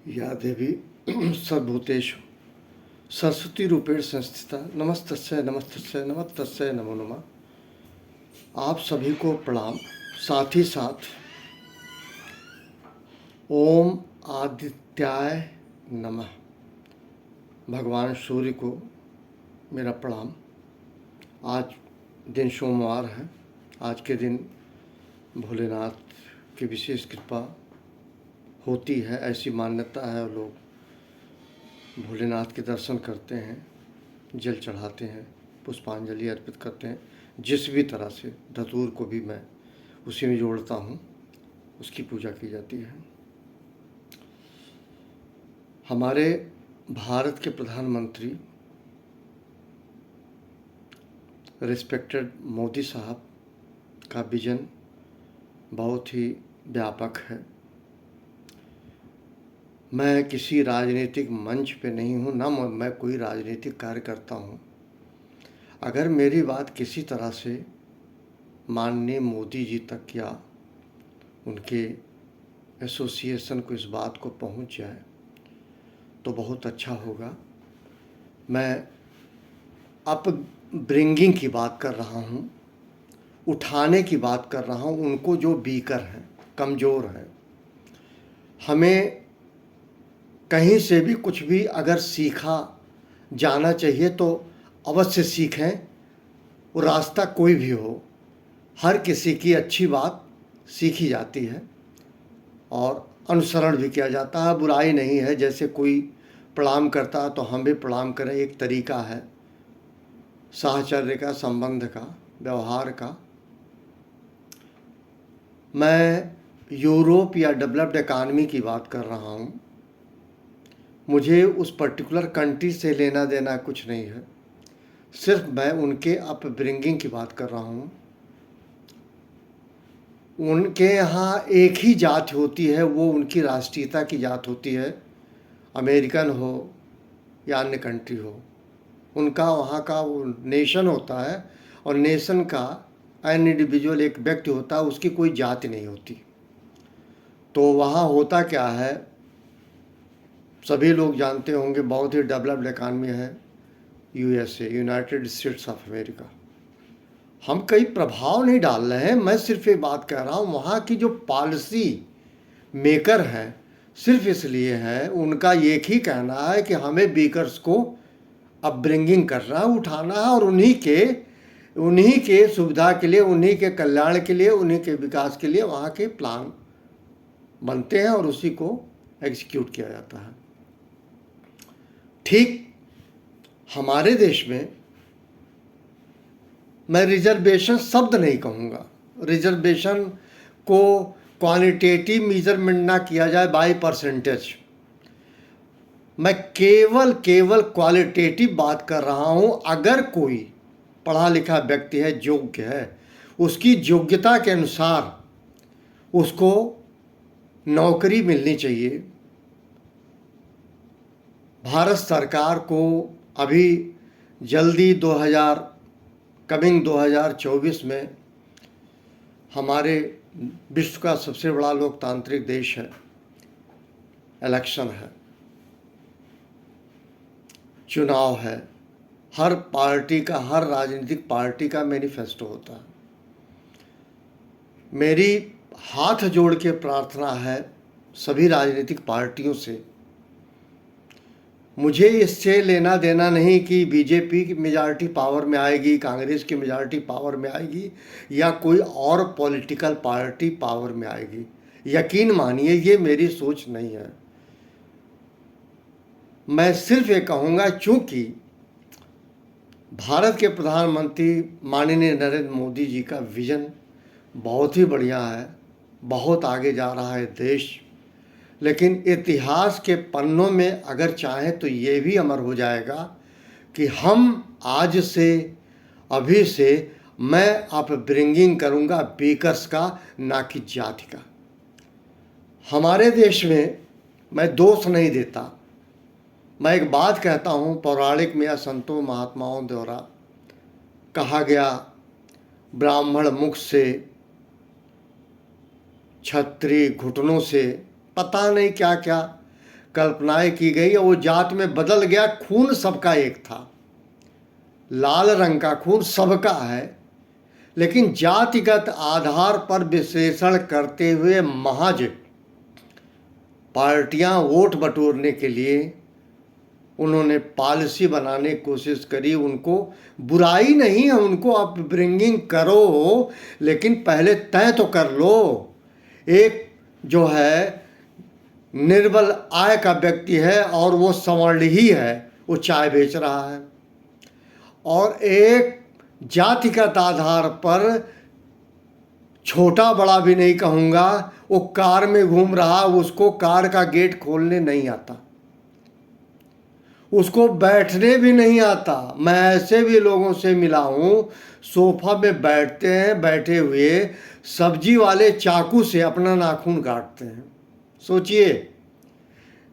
या देवी सर्वभूतेषु सरस्वती रूपेण संस्थिता नमस्तस्यै नमस्तस्यै नमस्तस्यै नमो नमः। आप सभी को प्रणाम। साथ ही साथ ओम आदित्याय नमः, भगवान सूर्य को मेरा प्रणाम। आज दिन सोमवार है। आज के दिन भोलेनाथ की विशेष कृपा होती है, ऐसी मान्यता है। लोग भोलेनाथ के दर्शन करते हैं, जल चढ़ाते हैं, पुष्पांजलि अर्पित करते हैं। जिस भी तरह से धतूर को भी मैं उसी में जोड़ता हूँ, उसकी पूजा की जाती है। हमारे भारत के प्रधानमंत्री रिस्पेक्टेड मोदी साहब का विजन बहुत ही व्यापक है। मैं किसी राजनीतिक मंच पे नहीं हूँ, ना मैं कोई राजनीतिक कार्य करता हूँ। अगर मेरी बात किसी तरह से माननीय मोदी जी तक या उनके एसोसिएशन को इस बात को पहुँच जाए तो बहुत अच्छा होगा। मैं अपब्रिंगिंग की बात कर रहा हूँ, उठाने की बात कर रहा हूँ उनको जो वीकर हैं, कमज़ोर हैं। हमें कहीं से भी कुछ भी अगर सीखा जाना चाहिए तो अवश्य सीखें। वो रास्ता कोई भी हो, हर किसी की अच्छी बात सीखी जाती है और अनुसरण भी किया जाता है। बुराई नहीं है। जैसे कोई प्रणाम करता है तो हम भी प्रणाम करें, एक तरीका है साहचर्य का, संबंध का, व्यवहार का। मैं यूरोप या डेवलप्ड इकानमी की बात कर रहा हूँ। मुझे उस पर्टिकुलर कंट्री से लेना देना कुछ नहीं है, सिर्फ मैं उनके अपब्रिंगिंग की बात कर रहा हूँ। उनके यहाँ एक ही जात होती है, वो उनकी राष्ट्रीयता की जात होती है। अमेरिकन हो या अन्य कंट्री हो, उनका वहाँ का वो नेशन होता है और नेशन का एन इंडिविजुअल एक व्यक्ति होता है, उसकी कोई जाति नहीं होती। तो वहाँ होता क्या है, सभी लोग जानते होंगे, बहुत ही डेवलप्ड इकानमी है USA, United states of America. हम कई प्रभाव नहीं डाल रहे हैं, मैं सिर्फ एक बात कह रहा हूँ, वहाँ की जो पॉलिसी मेकर हैं सिर्फ इसलिए है, उनका एक ही कहना है कि हमें बीकर्स को अपब्रिंगिंग करना है, उठाना है और उन्हीं के सुविधा के लिए, उन्हीं के कल्याण के लिए, उन्हीं के विकास के लिए वहाँ के प्लान बनते हैं और उसी को एग्जीक्यूट किया जाता है। ठीक हमारे देश में मैं रिजर्वेशन शब्द नहीं कहूँगा। रिजर्वेशन को क्वालिटेटिव मेजरमेंट ना किया जाए बाय परसेंटेज। मैं केवल क्वालिटेटिव बात कर रहा हूँ। अगर कोई पढ़ा लिखा व्यक्ति है, योग्य है, उसकी योग्यता के अनुसार उसको नौकरी मिलनी चाहिए। भारत सरकार को अभी जल्दी 2024 में हमारे विश्व का सबसे बड़ा लोकतांत्रिक देश है, इलेक्शन है, चुनाव है। हर पार्टी का, हर राजनीतिक पार्टी का मैनिफेस्टो होता है। मेरी हाथ जोड़ के प्रार्थना है सभी राजनीतिक पार्टियों से, मुझे इससे लेना देना नहीं कि बीजेपी की मेजॉरिटी पावर में आएगी, कांग्रेस की मेजॉरिटी पावर में आएगी या कोई और पॉलिटिकल पार्टी पावर में आएगी। यकीन मानिए ये मेरी सोच नहीं है। मैं सिर्फ ये कहूँगा, चूँकि भारत के प्रधानमंत्री माननीय नरेंद्र मोदी जी का विज़न बहुत ही बढ़िया है, बहुत आगे जा रहा है देश। लेकिन इतिहास के पन्नों में अगर चाहें तो ये भी अमर हो जाएगा कि हम आज से, अभी से मैं अपब्रिंगिंग करूँगा बीकर्स का, ना कि जाति का। हमारे देश में मैं दोष नहीं देता, मैं एक बात कहता हूँ, पौराणिक में या संतों महात्माओं द्वारा कहा गया, ब्राह्मण मुख से, क्षत्रिय घुटनों से, पता नहीं क्या क्या कल्पनाएं की गई और वो जात में बदल गया। खून सबका एक था, लाल रंग का खून सबका है, लेकिन जातिगत आधार पर विश्लेषण करते हुए महज पार्टियां वोट बटोरने के लिए उन्होंने पॉलिसी बनाने की कोशिश करी। उनको बुराई नहीं है, उनको आप ब्रिंगिंग करो, लेकिन पहले तय तो कर लो। एक जो है निर्बल आय का व्यक्ति है और वो सवर्ण ही है, वो चाय बेच रहा है, और एक जातिगत आधार पर छोटा बड़ा भी नहीं कहूँगा, वो कार में घूम रहा, उसको कार का गेट खोलने नहीं आता, उसको बैठने भी नहीं आता। मैं ऐसे भी लोगों से मिला हूँ, सोफा में बैठते हैं, बैठे हुए सब्जी वाले चाकू से अपना नाखून काटते हैं। सोचिए,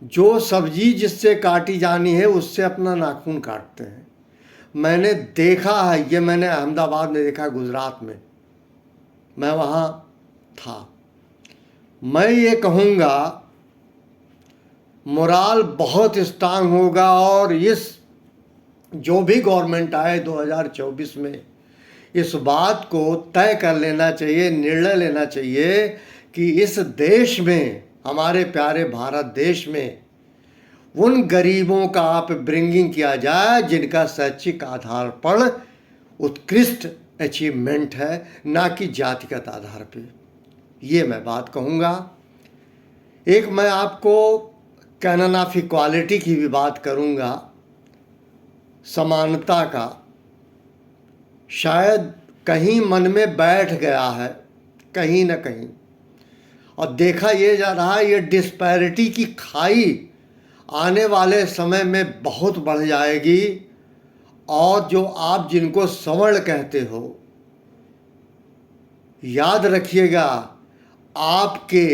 जो सब्जी जिससे काटी जानी है उससे अपना नाखून काटते हैं। मैंने देखा है, ये मैंने अहमदाबाद में देखा, गुजरात में, मैं वहाँ था। मैं ये कहूँगा मोराल बहुत स्ट्रांग होगा, और इस जो भी गवर्नमेंट आए 2024 में, इस बात को तय कर लेना चाहिए, निर्णय लेना चाहिए कि इस देश में, हमारे प्यारे भारत देश में, उन गरीबों का आप ब्रिंगिंग किया जाए जिनका शैक्षिक आधार पर उत्कृष्ट अचीवमेंट है, ना कि जातिगत आधार पे। ये मैं बात कहूँगा। एक मैं आपको कैनन ऑफ इक्वालिटी की भी बात करूँगा, समानता का। शायद कहीं मन में बैठ गया है, कहीं ना कहीं, और देखा ये जा रहा है, ये डिस्पैरिटी की खाई आने वाले समय में बहुत बढ़ जाएगी। और जो आप जिनको सवर्ण कहते हो, याद रखिएगा, आपके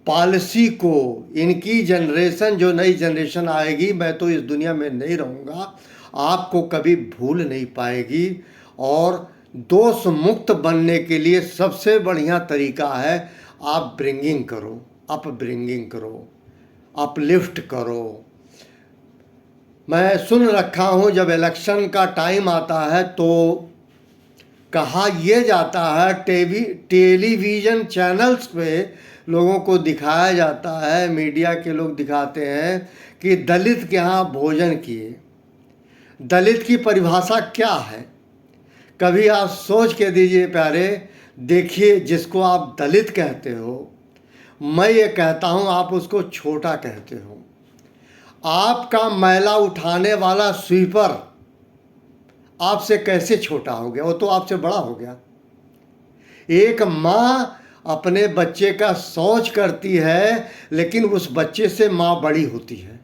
पॉलिसी को इनकी जनरेशन, जो नई जनरेशन आएगी, मैं तो इस दुनिया में नहीं रहूँगा, आपको कभी भूल नहीं पाएगी। और दोष मुक्त बनने के लिए सबसे बढ़िया तरीका है, आप ब्रिंगिंग करो, अप ब्रिंगिंग करो, अपलिफ्ट करो। मैं सुन रखा हूँ, जब इलेक्शन का टाइम आता है तो कहा यह जाता है, टेलीविज़न चैनल्स पे लोगों को दिखाया जाता है, मीडिया के लोग दिखाते हैं कि दलित के यहाँ भोजन किए। दलित की परिभाषा क्या है? कभी आप सोच के दीजिए प्यारे, देखिए, जिसको आप दलित कहते हो, मैं ये कहता हूँ आप उसको छोटा कहते हो। आपका मैला उठाने वाला स्वीपर आपसे कैसे छोटा हो गया? वो तो आपसे बड़ा हो गया। एक माँ अपने बच्चे का शौच करती है, लेकिन उस बच्चे से माँ बड़ी होती है।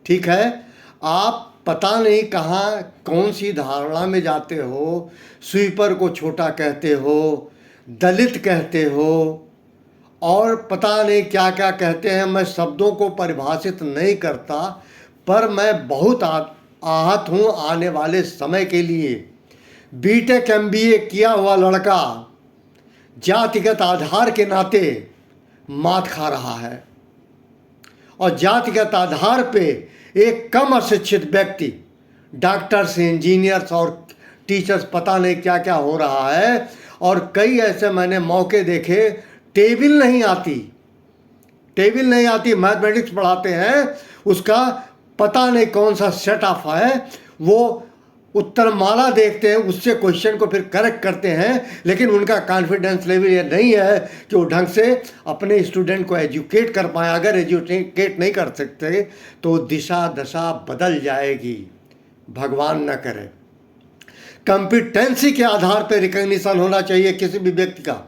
ठीक है, आप पता नहीं कहाँ कौन सी धारणा में जाते हो, स्वीपर को छोटा कहते हो, दलित कहते हो, और पता नहीं क्या क्या कहते हैं। मैं शब्दों को परिभाषित नहीं करता, पर मैं बहुत आहत हूँ आने वाले समय के लिए। बीटेक MBA किया हुआ लड़का जातिगत आधार के नाते मात खा रहा है, और जातिगत आधार पे एक कम अशिक्षित व्यक्ति, डॉक्टर्स, इंजीनियर्स और टीचर्स, पता नहीं क्या क्या हो रहा है। और कई ऐसे मैंने मौके देखे, टेबल नहीं आती, मैथमेटिक्स पढ़ाते हैं, उसका पता नहीं कौन सा सेट ऑफ है, वो उत्तरमाला देखते हैं, उससे क्वेश्चन को फिर करेक्ट करते हैं, लेकिन उनका कॉन्फिडेंस लेवल ये नहीं है कि वो ढंग से अपने स्टूडेंट को एजुकेट कर पाए। अगर एजुकेट नहीं कर सकते तो दिशा दशा बदल जाएगी, भगवान न करे। कंपिटेंसी के आधार पर रिकग्निशन होना चाहिए किसी भी व्यक्ति का।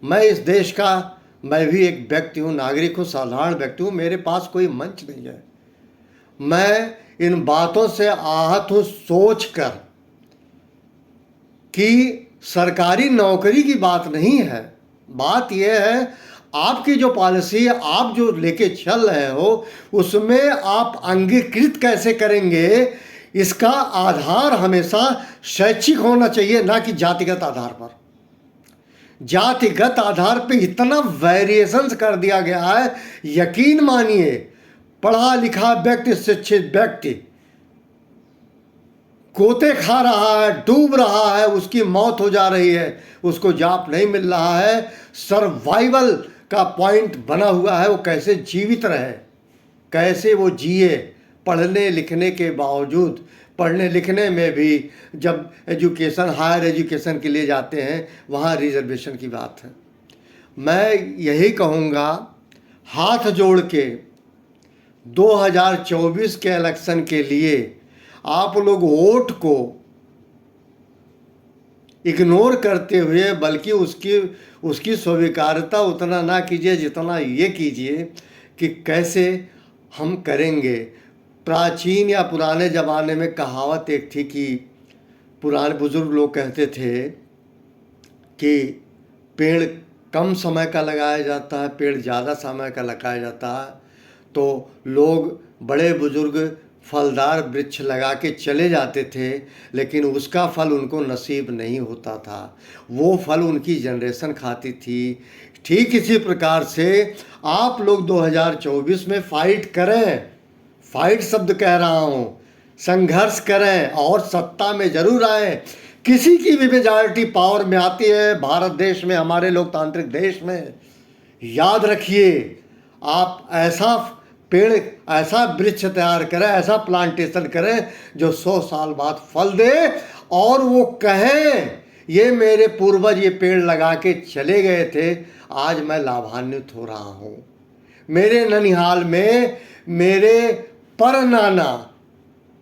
मैं इस देश का, मैं भी एक व्यक्ति हूँ, नागरिक हूँ, साधारण व्यक्ति हूँ, मेरे पास कोई मंच नहीं है। मैं इन बातों से आहत हूँ सोचकर कि सरकारी नौकरी की बात नहीं है, बात यह है आपकी जो पॉलिसी है, आप जो लेके चल रहे हो, उसमें आप अंगीकृत कैसे करेंगे, इसका आधार हमेशा शैक्षिक होना चाहिए, ना कि जातिगत आधार पर। जातिगत आधार पे इतना वेरिएशंस कर दिया गया है, यकीन मानिए पढ़ा लिखा व्यक्ति, शिक्षित व्यक्ति गोते खा रहा है, डूब रहा है, उसकी मौत हो जा रही है, उसको जॉब नहीं मिल रहा है। सर्वाइवल का पॉइंट बना हुआ है, वो कैसे जीवित रहे, कैसे वो जिए, पढ़ने लिखने के बावजूद। पढ़ने लिखने में भी जब एजुकेशन, हायर एजुकेशन के लिए जाते हैं, वहाँ रिजर्वेशन की बात है। मैं यही कहूँगा, हाथ जोड़ के 2024 के इलेक्शन के लिए आप लोग वोट को इग्नोर करते हुए, बल्कि उसकी स्वीकार्यता उतना ना कीजिए जितना ये कीजिए कि कैसे हम करेंगे। प्राचीन या पुराने ज़माने में कहावत एक थी कि पुराने बुजुर्ग लोग कहते थे कि पेड़ कम समय का लगाया जाता है, पेड़ ज़्यादा समय का लगाया जाता है। तो लोग, बड़े बुजुर्ग फलदार वृक्ष लगा के चले जाते थे, लेकिन उसका फल उनको नसीब नहीं होता था, वो फल उनकी जनरेशन खाती थी। ठीक इसी प्रकार से आप लोग 2024 में फाइट करें, फाइट शब्द कह रहा हूँ, संघर्ष करें और सत्ता में जरूर आए। किसी की भी मेजॉरिटी पावर में आती है भारत देश में, हमारे लोकतांत्रिक देश में, याद रखिए आप ऐसा पेड़, ऐसा वृक्ष तैयार करें, ऐसा प्लांटेशन करें जो 100 साल बाद फल दे और वो कहें ये मेरे पूर्वज ये पेड़ लगा के चले गए थे, आज मैं लाभान्वित हो रहा हूँ। मेरे ननिहाल में मेरे पर नाना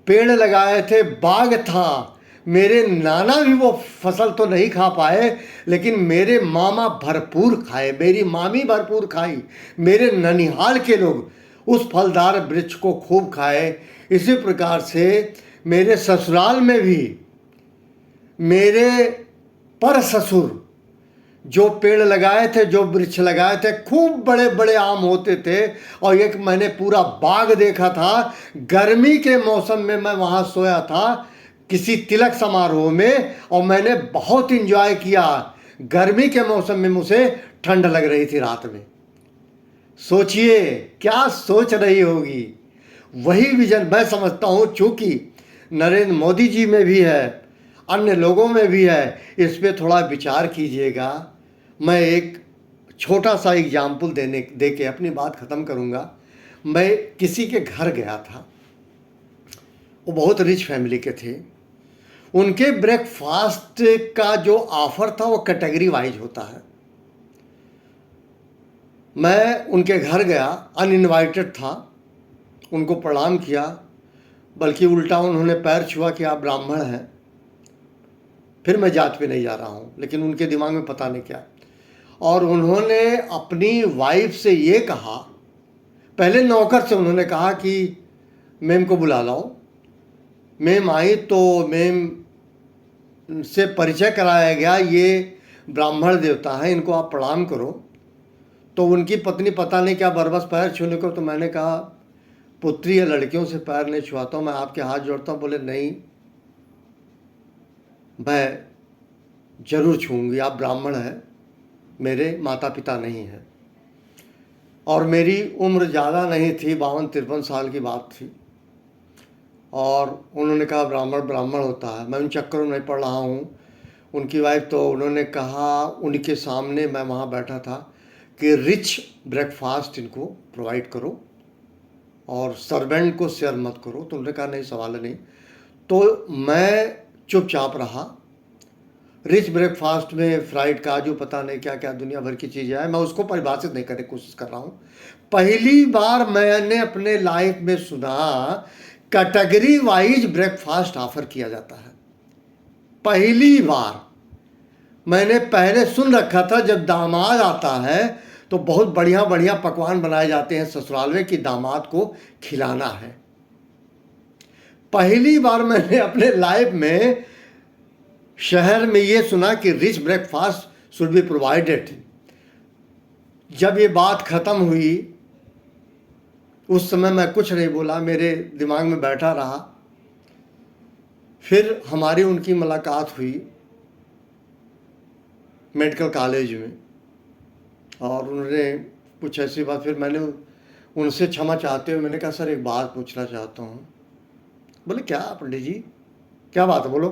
पेड़ लगाए थे, बाग था, मेरे नाना भी वो फसल तो नहीं खा पाए, लेकिन मेरे मामा भरपूर खाए, मेरी मामी भरपूर खाई, मेरे ननिहाल के लोग उस फलदार वृक्ष को खूब खाए। इसी प्रकार से मेरे ससुराल में भी मेरे पर ससुर जो पेड़ लगाए थे, जो वृक्ष लगाए थे, खूब बड़े बड़े आम होते थे और एक मैंने पूरा बाग देखा था। गर्मी के मौसम में मैं वहाँ सोया था किसी तिलक समारोह में और मैंने बहुत इंजॉय किया। गर्मी के मौसम में मुझे ठंड लग रही थी रात में। सोचिए क्या सोच रही होगी। वही विजन मैं समझता हूँ, चूँकि नरेंद्र मोदी जी में भी है, अन्य लोगों में भी है, इस पे थोड़ा विचार कीजिएगा। मैं एक छोटा सा एग्जाम्पल दे के अपनी बात ख़त्म करूँगा। मैं किसी के घर गया था, वो बहुत रिच फैमिली के थे। उनके ब्रेकफास्ट का जो ऑफ़र था वो कैटेगरी वाइज होता है। मैं उनके घर गया, अनइनवाइटेड था, उनको प्रणाम किया, बल्कि उल्टा उन्होंने पैर छुआ कि आप ब्राह्मण हैं। फिर मैं जात पे नहीं जा रहा हूँ, लेकिन उनके दिमाग में पता नहीं क्या। और उन्होंने अपनी वाइफ से ये कहा, पहले नौकर से उन्होंने कहा कि मैम को बुला लाओ। मैम आई तो मैम से परिचय कराया गया, ये ब्राह्मण देवता है, इनको आप प्रणाम करो। तो उनकी पत्नी पता नहीं क्या बरबस पैर छूने को, तो मैंने कहा पुत्री या लड़कियों से पैर नहीं छुआता हूँ, मैं आपके हाथ जोड़ता हूँ। बोले नहीं, मैं जरूर छूँगी, आप ब्राह्मण हैं, मेरे माता पिता नहीं हैं। और मेरी उम्र ज़्यादा नहीं थी, 52-53 साल की बात थी। और उन्होंने कहा ब्राह्मण ब्राह्मण होता है, मैं उन चक्करों में नहीं पड़ रहा हूँ। उनकी वाइफ तो उन्होंने कहा, उनके सामने मैं वहाँ बैठा था, कि रिच ब्रेकफास्ट इनको प्रोवाइड करो और सर्वेंट को शेयर मत करो। तो उन्होंने कहा नहीं, सवाल नहीं। तो मैं चुपचाप रहा। रिच ब्रेकफास्ट में फ्राइड काजू, पता नहीं क्या क्या दुनिया भर की चीज़ें हैं, मैं उसको परिभाषित नहीं करने की कोशिश कर रहा हूँ। पहली बार मैंने अपने लाइफ में सुना कैटेगरी वाइज ब्रेकफास्ट ऑफर किया जाता है। पहली बार मैंने पहले सुन रखा था, जब दामाद आता है तो बहुत बढ़िया बढ़िया पकवान बनाए जाते हैं ससुराल में कि दामाद को खिलाना है। पहली बार मैंने अपने लाइफ में शहर में ये सुना कि rich breakfast should be provided. जब ये बात ख़त्म हुई, उस समय मैं कुछ नहीं बोला, मेरे दिमाग में बैठा रहा। फिर हमारी उनकी मुलाकात हुई। मेडिकल कॉलेज में, और उन्होंने कुछ ऐसी बात, फिर मैंने उनसे क्षमा चाहते हुए मैंने कहा सर एक बात पूछना चाहता हूँ। बोले क्या पंडित जी, क्या बात है बोलो।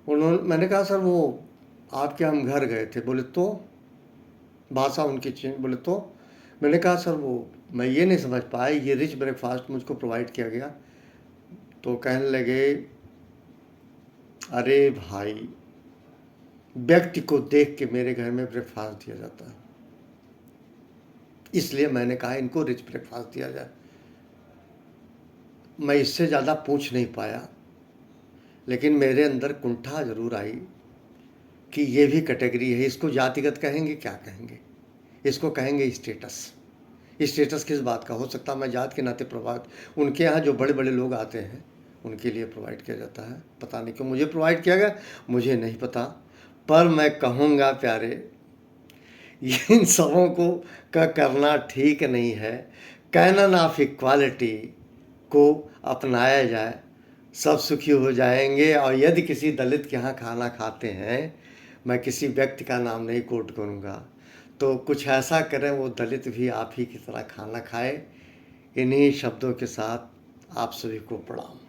मैंने कहा सर वो आपके हम घर गए थे। बोले तो, भाषा उनकी चेंज। बोले तो, मैंने कहा सर वो मैं ये नहीं समझ पाया, ये रिच ब्रेकफास्ट मुझको प्रोवाइड किया गया। तो कहने लगे अरे भाई, व्यक्ति को देख के मेरे घर में ब्रेकफास्ट दिया जाता है, इसलिए मैंने कहा इनको रिच ब्रेकफास्ट दिया जाए। मैं इससे ज़्यादा पूछ नहीं पाया, लेकिन मेरे अंदर कुंठा ज़रूर आई कि ये भी कैटेगरी है। इसको जातिगत कहेंगे, क्या कहेंगे, इसको कहेंगे स्टेटस। स्टेटस किस बात का हो सकता है? मैं जात के नाते प्रभावित, उनके यहाँ जो बड़े बड़े लोग आते हैं उनके लिए प्रोवाइड किया जाता है। पता नहीं क्यों मुझे प्रोवाइड किया गया, मुझे नहीं पता। पर मैं कहूँगा प्यारे, इन सबों को का करना ठीक नहीं है। कैनन ऑफ इक्वालिटी को अपनाया जाए, सब सुखी हो जाएंगे। और यदि किसी दलित के यहाँ खाना खाते हैं, मैं किसी व्यक्ति का नाम नहीं कोट करूँगा, तो कुछ ऐसा करें वो दलित भी आप ही की तरह खाना खाए। इन्हीं शब्दों के साथ आप सभी को प्रणाम।